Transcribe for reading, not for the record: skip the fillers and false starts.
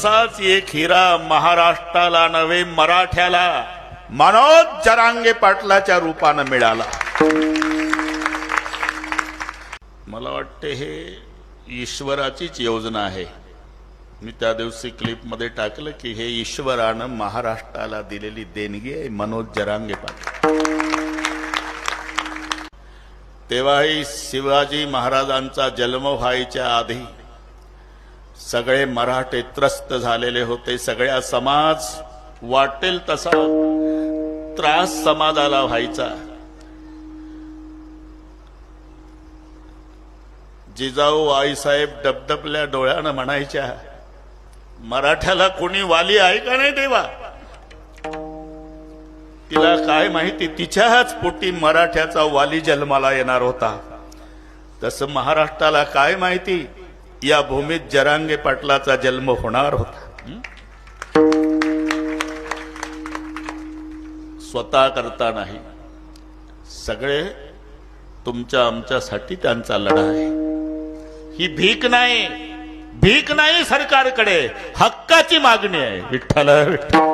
तसाच एक हिरा महाराष्ट्राला नव्हे मराठ्याला मनोज जरांगे पाटलाच्या रूपानं मिळाला. मला वाटते हे ईश्वराचीच योजना आहे. मी त्या दिवशी क्लिप मध्ये टाकलं की हे ईश्वरानं महाराष्ट्राला दिलेली देणगी आहे मनोज जरांगे पाटील. तेव्हाही शिवाजी महाराजांचा जन्म व्हायच्या आधी सगळे मराठे त्रस्त झालेले होते. सगळ्या समाज वाटेल तसा त्रास समाजाला व्हायचा. जिजाऊ आईसाहेब डबडबल्या डोळ्यानं म्हणायच्या, मराठ्याला कोणी वाली आहे का नाही देवा. तिला काय माहिती तिच्याच पोटी मराठ्याचा वाली जन्माला येणार होता. तसं महाराष्ट्राला काय माहिती या भूमीत जरांगे पाटलाचा जन्म होणार होता. स्वतः करता नाही, सगळे तुमच्या आमच्यासाठी त्यांचा लढा आहे. ही भीक नाही, भीक नाही सरकारकडे, हक्काची मागणी आहे. विठ्ठल विठ्ठल.